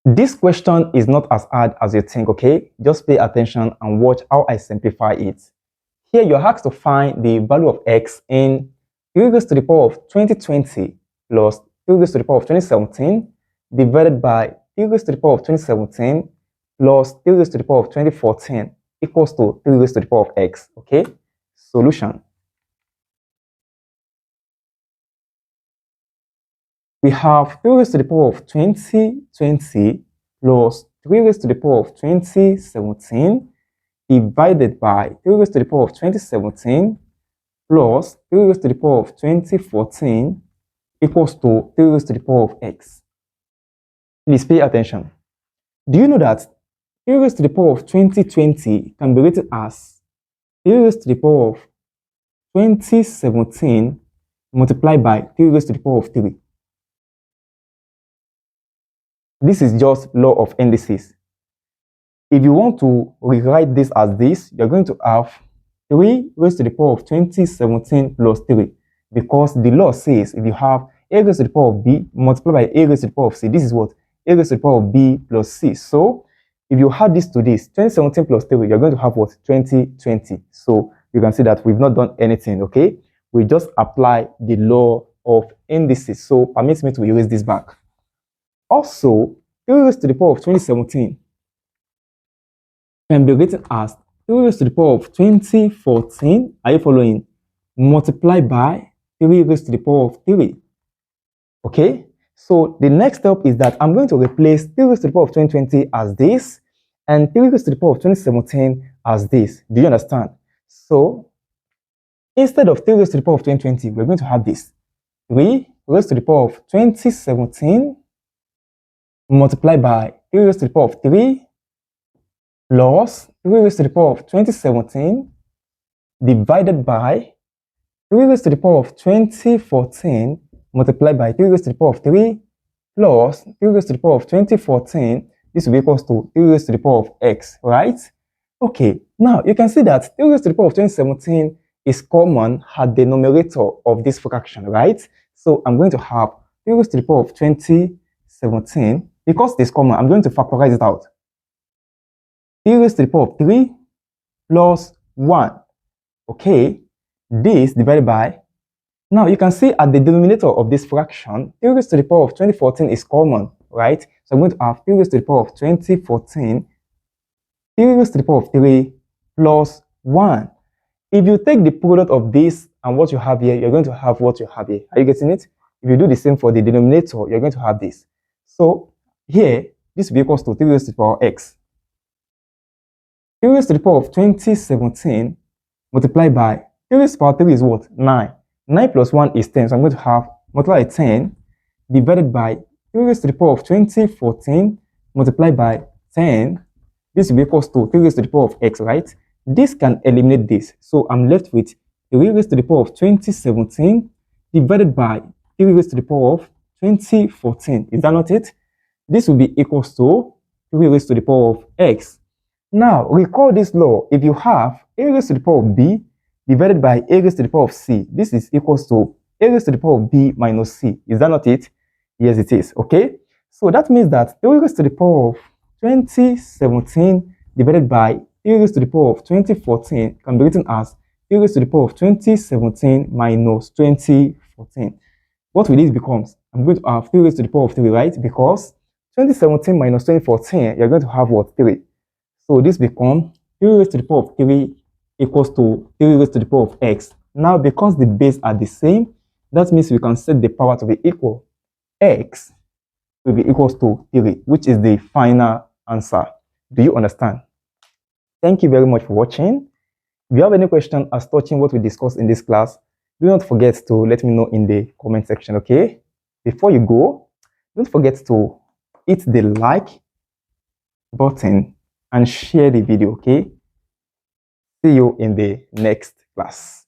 This question is not as hard as you think, okay? Just pay attention and watch how I simplify it. Here you're asked to find the value of x in 3 raised to the power of 2020 plus 3 raised to the power of 2017 divided by 3 raised to the power of 2017 plus 3 raised to the power of 2014 equals to 3 raised to the power of x, okay? Solution. We have 3 raised to the power of 2020 plus 3 raised to the power of 2017 divided by 3 raised to the power of 2017 plus 3 raised to the power of 2014 equals to 3 raised to the power of x. Please pay attention. Do you know that 3 raised to the power of 2020 can be written as 3 raised to the power of 2017 multiplied by 3 raised to the power of 3? This is just law of indices. If you want to rewrite this as this, you're going to have 3 raised to the power of 2017 plus 3, because the law says if you have a raised to the power of b multiplied by a raised to the power of c, this is what? A raised to the power of b plus c. So if you add this to this, 2017 plus 3, you're going to have what? 2020. So you can see that we've not done anything, okay? We just apply the law of indices. So permit me to erase this back. Also, 3 raised to the power of 2017 can be written as 3 raised to the power of 2014, are you following? Multiplied by 3 raised to the power of 3. Okay? So the next step is that I'm going to replace 3 raised to the power of 2020 as this and 3 raised to the power of 2017 as this. Do you understand? So instead of 3 raised to the power of 2020, we're going to have this. 3 raised to the power of 2017 multiplied by 3 raised to the power of 3 plus 3 raised to the power of 2017 divided by 3 raised to the power of 2014 multiplied by 3 raised to the power of 3 plus 3 raised to the power of 2014. This will be equals to 3 raised to the power of x, right? Okay, now you can see that 3 raised to the power of 2017 is common at the numerator of this fraction, right? So I'm going to have 3 raised to the power of 2017. Because this is common, I'm going to factorize it out. 3 raised to the power of 3 plus 1. Okay, this divided by, now you can see at the denominator of this fraction, 3 raised to the power of 2014 is common, right? So I'm going to have 3 raised to the power of 2014, 3 raised to the power of 3 plus 1. If you take the product of this and what you have here, you're going to have what you have here. Are you getting it? If you do the same for the denominator, you're going to have this. So here, this will be equals to 3 raised to the power of x. 3 raised to the power of 2017 multiplied by 3 raised to the power of 3 is what? 9. 9 plus 1 is 10. So I'm going to have multiply 10 divided by 3 raised to the power of 2014 multiplied by 10. This will be equals to 3 raised to the power of x, right? This can eliminate this. So I'm left with 3 raised to the power of 2017 divided by 3 raised to the power of 2014. Is that not it? This will be equals to 3 raised to the power of x. Now, recall this law. If you have a raised to the power of b divided by a raised to the power of c, this is equals to a raised to the power of b minus c. Is that not it? Yes, it is. Okay? So that means that 3 raised to the power of 2017 divided by 3 raised to the power of 2014 can be written as 3 raised to the power of 2017 minus 2014. What will this becomes? I'm going to have 3 raised to the power of 3, right? Because 2017 minus 2014, you're going to have what? 3. So this becomes 3 raised to the power of 3 equals to 3 raised to the power of x. Now, because the base are the same, that means we can set the power to be equal. X will be equals to 3, which is the final answer. Do you understand? Thank you very much for watching. If you have any question as touching what we discussed in this class, do not forget to let me know in the comment section, okay? Before you go, don't forget to hit the like button and share the video, okay? See you in the next class.